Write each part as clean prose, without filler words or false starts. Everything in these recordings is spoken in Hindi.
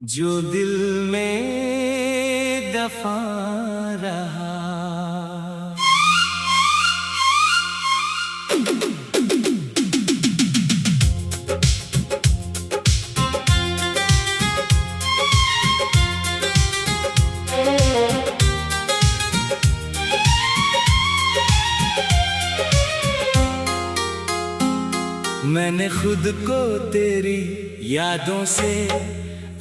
जो दिल में दफा रहा। मैंने खुद को तेरी यादों से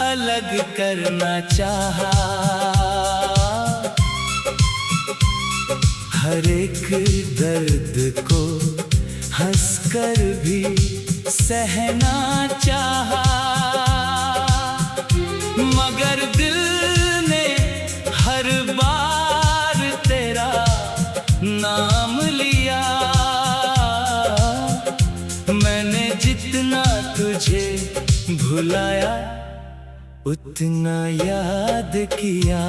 अलग करना चाहा, हर एक दर्द को हंसकर भी सहना चाहा, मगर दिल ने हर बार तेरा नाम लिया। मैंने जितना तुझे भुलाया उतना याद किया।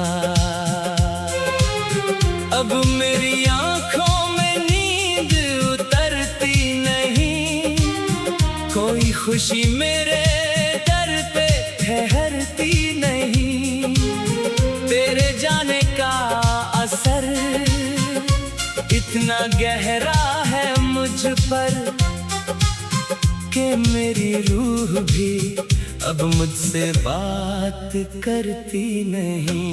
अब मेरी आंखों में नींद उतरती नहीं, कोई खुशी मेरे दर पे ठहरती नहीं। तेरे जाने का असर इतना गहरा है मुझ पर कि मेरी रूह भी अब मुझसे बात करती नहीं।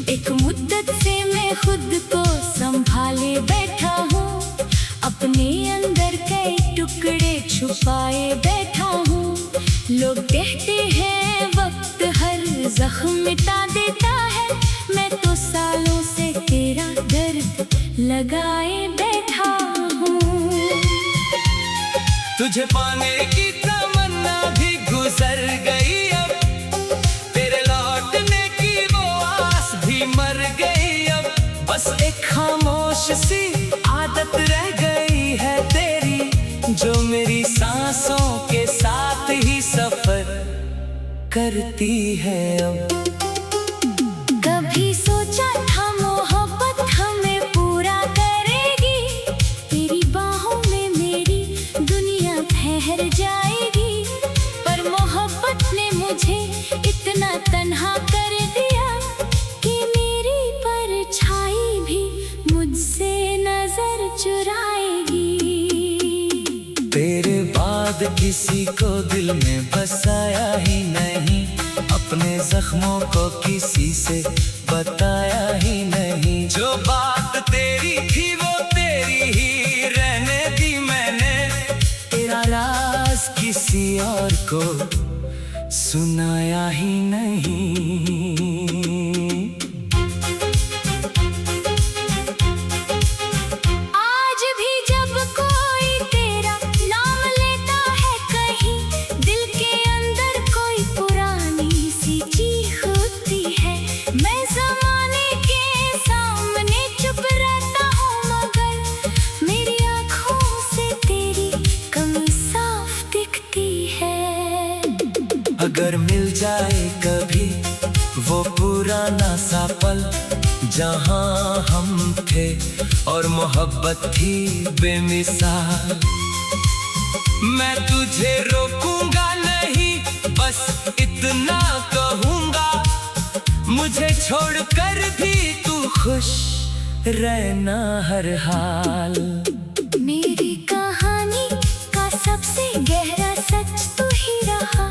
एक मुद्दत से मैं खुद को संभाले बैठा हूँ, अपने अंदर कई टुकड़े छुपाए बैठा हूँ। लोग कहते हैं वक्त हर जख्म मिटा देता है, मैं तो सालों से तेरा दर्द लगाए बैठा हूँ। तुझे पाने की तमन्ना भी गुजर गई, अब तेरे लौटने की वो आस भी मर गई। अब बस एक खामोश सी आदत रह गई है तेरी, जो मेरी सांसों के साथ ही सफर करती है। अब कभी सोचा था मोहब्बत हमें पूरा करेगी, तेरी बाहों में मेरी दुनिया ठहर जाएगी। पर मोहब्बत ने मुझे इतना तन्हा कर दिया कि मेरी परछाई भी मुझसे नजर चुराएगी। तेरे बाद किसी को दिल में बसाया ही नहीं, अपने जख्मों को किसी से बताया ही नहीं। जो बात तेरी थी वो तेरी ही रहने दी मैंने, तेरा राज किसी और को सुनाया ही नहीं। आज भी जब कोई तेरा नाम लेता है कहीं, दिल के अंदर कोई पुरानी सी चीख उठती है। मैं ज़माने के सामने चुप रहता हूँ, मगर मेरी आँखों से तेरी कमी साफ दिखती है। अगर मिल जाए कभी वो पुराना सा पल, जहाँ हम थे और मोहब्बत थी बेमिसाल, मैं तुझे रोकूंगा नहीं, बस इतना कहूंगा, मुझे छोड़कर भी तू खुश रहना हर हाल। मेरी कहानी का सबसे गहरा सच तू ही रहा,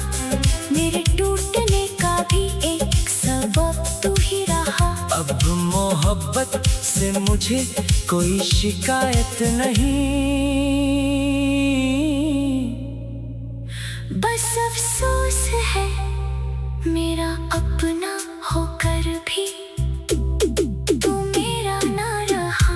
मेरे टूटने का भी एक सबब तू ही रहा। अब मोहब्बत से मुझे कोई शिकायत नहीं, बस अफसोस है मेरा अपना होकर भी तू मेरा ना रहा।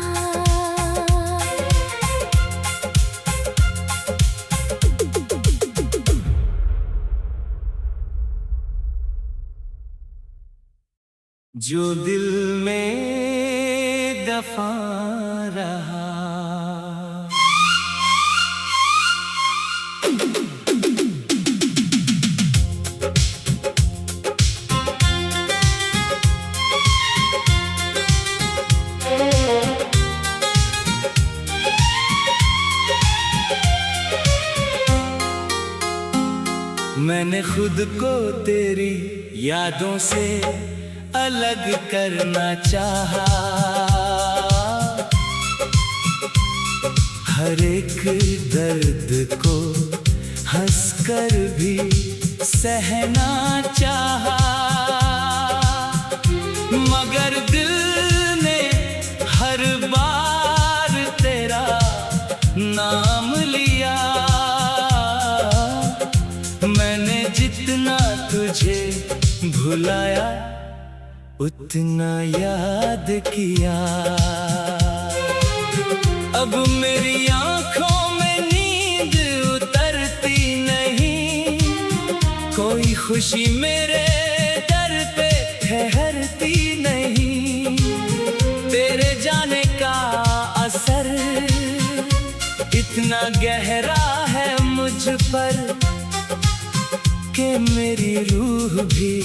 जो दिल में दफा रहा। मैंने खुद को तेरी यादों से अलग करना चाहा। हर एक दर्द को हंसकर भी सहना चाहा, मगर दिल ने हर बार तेरा नाम लिया। मैंने जितना तुझे भुलाया उतना याद किया। अब मेरी आंखों में नींद उतरती नहीं, कोई खुशी मेरे दर पे ठहरती नहीं। तेरे जाने का असर इतना गहरा है मुझ पर कि मेरी रूह भी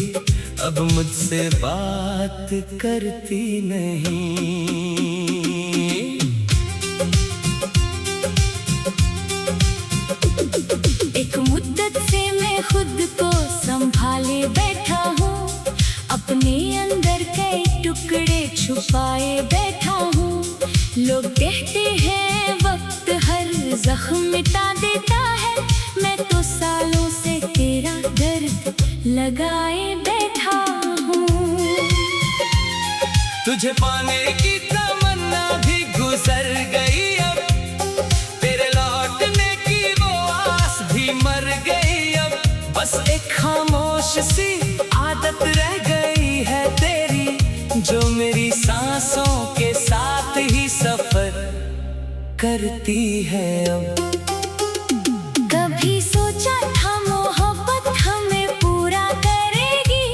अब मुझसे बात करती नहीं। एक मुद्दत से मैं खुद को संभाले बैठा हूँ, अपने अंदर कई टुकड़े छुपाए बैठा हूँ। लोग कहते हैं वक्त हर जख्म मिटा देता है, मैं तो सालों से तेरा दर्द लगाए बैठा हूँ। तुझे पाने की तमन्ना भी गुजर गई अब, तेरे लौटने की वो आस भी मर गई अब। बस एक खामोश सी आदत रह गई है तेरी, जो मेरी सांसों के साथ ही सफर करती है अब। कभी सोचा था मोहब्बत हमें पूरा करेगी,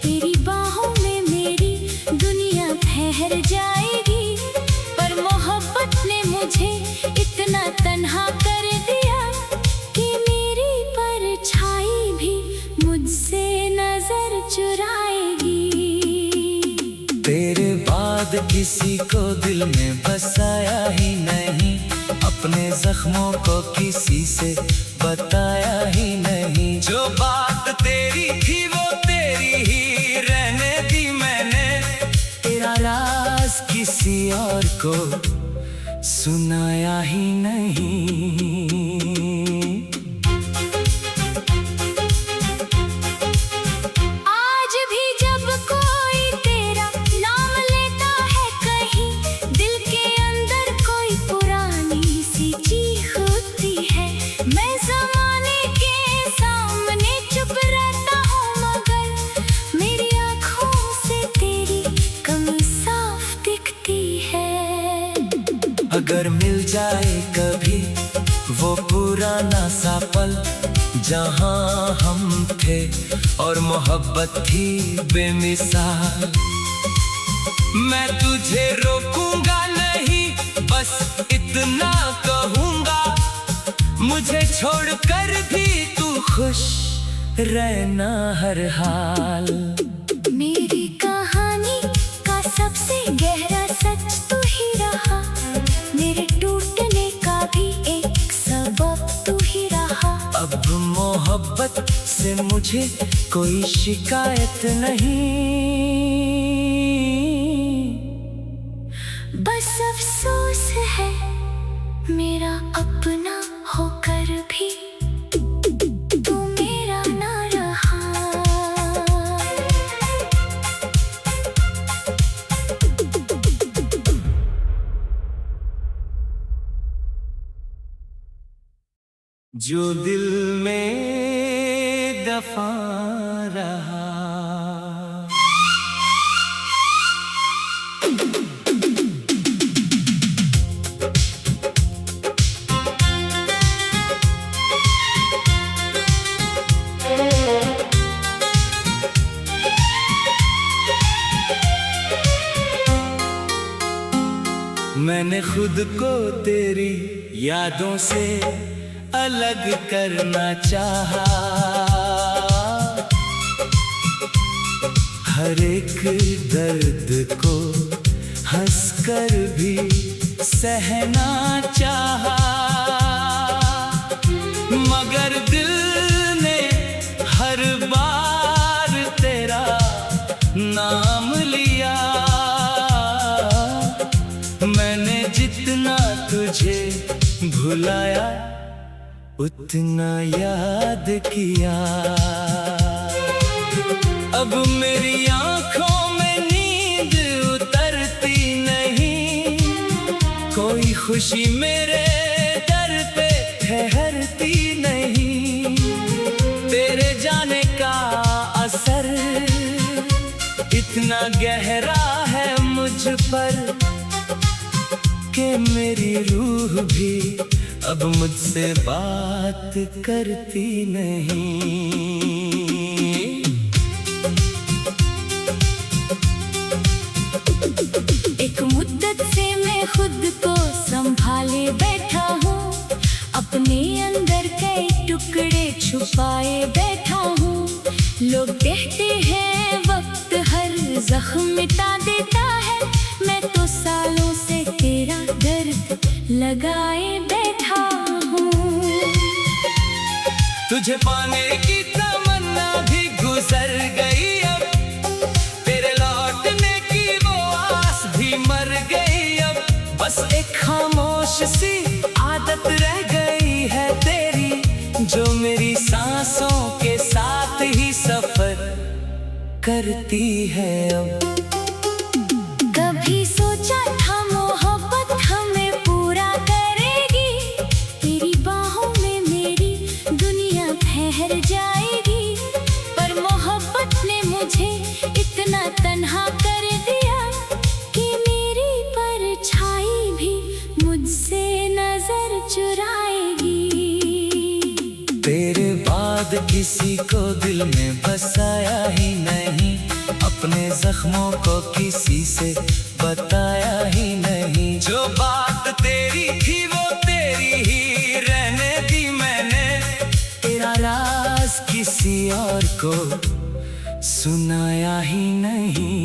तेरी बाहों में मेरी दुनिया ठहर जाएगी। पर मोहब्बत ने मुझे इतना तन्हा कर दिया कि मेरी परछाई भी मुझसे नजर चुराएगी। तेरे बाद किसी को दिल में बसाया ही नहीं, अपने जख्मों को किसी से बताया ही नहीं। जो बात तेरी थी वो तेरी ही रहने दी मैंने, तेरा राज किसी और को सुनाया ही नहीं। आज भी जब कोई तेरा नाम लेता है कहीं, दिल के अंदर कोई पुरानी सी चीख उठती है। मैं ज़माने के सामने चुप रहता हूँ, मगर मेरी आँखों से तेरी कमी साफ दिखती है। अगर मिल जाए कभी वो पुराना सा पल, जहाँ हम थे और मोहब्बत थी बेमिसाल, मैं तुझे रोकूंगा नहीं, बस इतना कहूँगा, मुझे छोड़कर भी तू खुश रहना हर हाल। मेरी कहानी का सबसे गहरा सच तू ही रहा, मेरे टूटने का भी एक सबब तू ही रहा। अब मोहब्बत से मुझे कोई शिकायत नहीं, बस अफसोस है मेरा अपना होकर भी तू मेरा ना रहा। जो दिल में दफा रहा। मैंने खुद को तेरी यादों से अलग करना चाहा। हर एक दर्द को हंसकर भी सहना चाहा, मगर दिल ने भुलाया उतना याद किया। अब मेरी आंखों में नींद उतरती नहीं, कोई खुशी मेरे दर पे ठहरती नहीं। तेरे जाने का असर इतना गहरा है मुझ पर कि मेरी रूह भी अब मुझसे बात करती नहीं। एक मुद्दत से मैं खुद को संभाले बैठा हूँ, अपने अंदर कई टुकड़े छुपाए बैठा हूँ। लोग कहते हैं वक्त हर जख्म मिटा देता है, मैं तो सालों से तेरा दर्द लगाए बैठा हूँ। तुझे पाने की तमन्ना भी गुजर गई अब, तेरे लौटने की वो आस भी मर गई अब। बस एक खामोश सी आदत रह गई है तेरी, जो मेरी सांसों के साथ ही सफर करती है अब। कभी सोचा था मोहब्बत हमें पूरा करेगी, तेरी बाहों में मेरी दुनिया ठहर जाएगी। पर मोहब्बत ने मुझे इतना तन्हा कर दिया कि मेरी परछाई भी मुझसे नजर चुराएगी। तेरे बाद किसी को दिल में बसाया ही नहीं, अपने जख्मों को किसी से बताया ही नहीं। जो बात तेरी थी वो तेरी ही रहने दी मैंने, तेरा राज किसी और को सुनाया ही नहीं।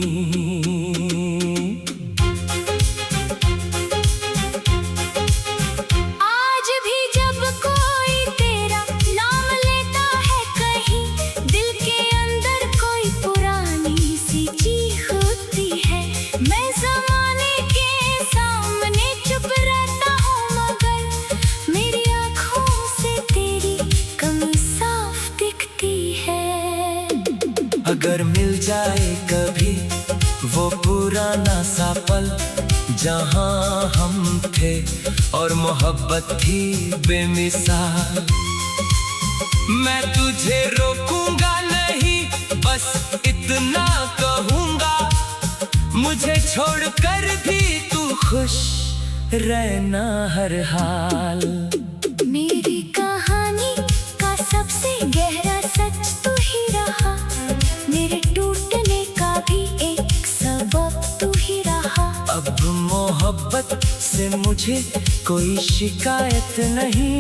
आज भी जब कोई तेरा नाम लेता है कहीं, दिल के अंदर कोई पुरानी सी चीख उठती है। मैं ज़माने के सामने चुप रहता हूँ, मगर मेरी आँखों से तेरी कमी साफ दिखती है। अगर मिल जाए कभी वो पुराना सा पल, जहाँ हम थे और मोहब्बत थी बेमिसाल, मैं तुझे रोकूंगा नहीं, बस इतना कहूँगा, मुझे छोड़कर भी तू खुश रहना हर हाल। मेरी कहानी का सबसे गहरा सच तू ही रहा, मेरे टूटने का भी एक सबब तू ही रहा। अब मोहब्बत से मुझे कोई शिकायत नहीं,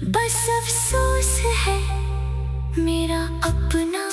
बस अफसोस है मेरा अपना